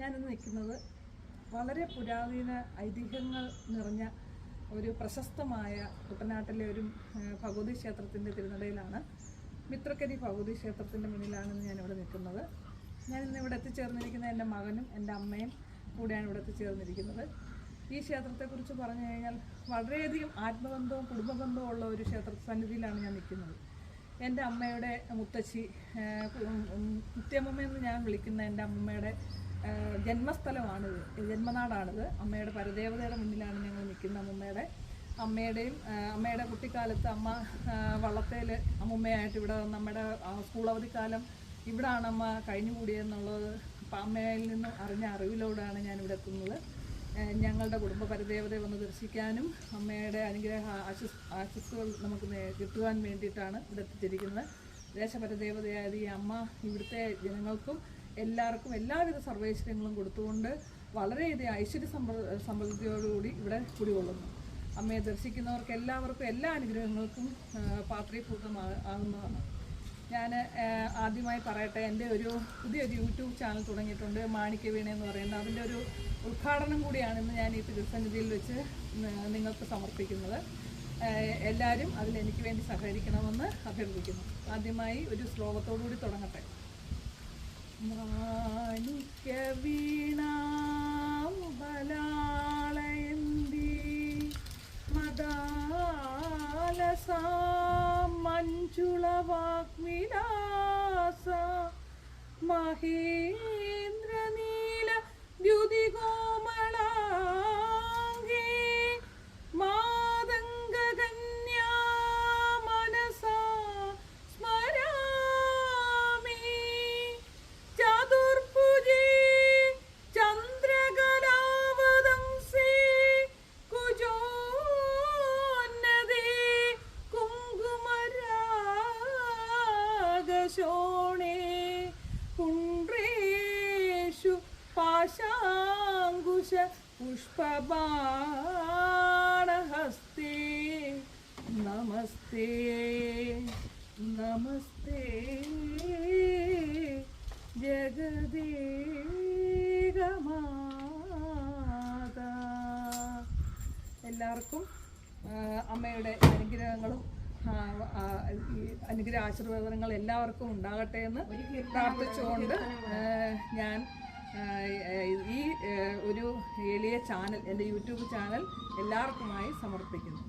ഞാനിന്ന് നിൽക്കുന്നത് വളരെ പുരാതന ഐതിഹ്യങ്ങൾ നിറഞ്ഞ ഒരു പ്രശസ്തമായ കുട്ടനാട്ടിലെ ഒരു ഭഗവതി ക്ഷേത്രത്തിൻ്റെ തിരുനടയിലാണ്. മിത്രക്കരി ഭഗവതി ക്ഷേത്രത്തിൻ്റെ മുന്നിലാണ് ഞാനിവിടെ നിൽക്കുന്നത്. ഞാനിന്ന് ഇവിടെ എത്തിച്ചേർന്നിരിക്കുന്ന എൻ്റെ മകനും എൻ്റെ അമ്മയും കൂടെയാണ് ഇവിടെ എത്തിച്ചേർന്നിരിക്കുന്നത്. ഈ ക്ഷേത്രത്തെക്കുറിച്ച് പറഞ്ഞു കഴിഞ്ഞാൽ വളരെയധികം ആത്മബന്ധവും കുടുംബബന്ധവും ഉള്ള ഒരു ക്ഷേത്ര സന്നിധിയിലാണ് ഞാൻ നിൽക്കുന്നത്. എൻ്റെ അമ്മയുടെ മുത്തശ്ശി, മുത്തിയമ്മയെന്ന് ഞാൻ വിളിക്കുന്ന എൻ്റെ അമ്മയുടെ ജന്മസ്ഥലമാണിത്, ജന്മനാടാണിത്. അമ്മയുടെ പരദേവതയുടെ മുന്നിലാണ് ഞങ്ങൾ നിൽക്കുന്ന. അമ്മയുടെ കുട്ടിക്കാലത്ത് അമ്മ വള്ളത്തേൽ അമ്മുമ്മയായിട്ട് ഇവിടെ നമ്മുടെ സ്കൂൾ അവധിക്കാലം ഇവിടാണ് അമ്മ കഴിഞ്ഞുകൂടിയെന്നുള്ളത് അമ്മയിൽ നിന്നും അറിഞ്ഞ അറിവിലൂടെയാണ് ഞാനിവിടെ എത്തുന്നത്. ഞങ്ങളുടെ കുടുംബ പരദേവതയെ വന്ന് ദർശിക്കാനും അമ്മയുടെ ആശസ്സുകൾ നമുക്ക് കിട്ടുവാൻ വേണ്ടിയിട്ടാണ് ഇവിടെ എത്തിച്ചിരിക്കുന്നത്. ദേശപരദേവതയായത് ഈ അമ്മ ഇവിടുത്തെ ജനങ്ങൾക്കും എല്ലാവർക്കും എല്ലാവിധ സർവൈശ്വര്യങ്ങളും കൊടുത്തുകൊണ്ട് വളരെയധികം ഐശ്വര്യ സമൃദ്ധിയോടുകൂടി ഇവിടെ കുടികൊള്ളുന്നു. അമ്മയെ ദർശിക്കുന്നവർക്ക് എല്ലാവർക്കും എല്ലാ അനുഗ്രഹങ്ങൾക്കും പാത്രീഭൂതമാകുന്നതാണ്. ഞാൻ ആദ്യമായി പറയട്ടെ, എൻ്റെ പുതിയൊരു യൂട്യൂബ് ചാനൽ തുടങ്ങിയിട്ടുണ്ട്, മാണിക്യവീണ എന്ന് പറയുന്നത്. അതിൻ്റെ ഒരു ഉദ്ഘാടനം കൂടിയാണിന്ന് ഞാൻ ഈ തിരുസന്നിധിയിൽ വെച്ച് നിങ്ങൾക്ക് സമർപ്പിക്കുന്നത്. എല്ലാവരും അതിലെനിക്ക് വേണ്ടി സഹകരിക്കണമെന്ന് അഭ്യർത്ഥിക്കുന്നു. ആദ്യമായി ഒരു ശ്ലോകത്തോടുകൂടി തുടങ്ങട്ടെ. മാണിക്യവീണാംബലാളയന്തി മദാലസ മഞ്ജുളവാഗ്മിലാസ മഹേന്ദ്രനീല ദ്യുതികോമളാംഗേ മാതംഗകന്യാ മനസാ സ്മരാമി ചതുർഭുജേ ചന്ദ്രകലാവതംസേ കുജോന്നതേ കുങ്കുമരാഗശോണേ പുണ്ട്രേഷു പാശാങ്കുശ പുഷ്പബാണഹസ്തേ നമസ്തേ നമസ്തേ ജഗദേകമാതാ. എല്ലാവർക്കും അമ്മയുടെ അനുഗ്രഹങ്ങളും അനുഗ്രഹ ആശീർവാദങ്ങൾ എല്ലാവർക്കും ഉണ്ടാകട്ടെ എന്ന് പ്രാർത്ഥിച്ചുകൊണ്ട് ഞാൻ ഈ ഒരു എളിയ ചാനൽ, എൻ്റെ യൂട്യൂബ് ചാനൽ എല്ലാവർക്കുമായി സമർപ്പിക്കുന്നു.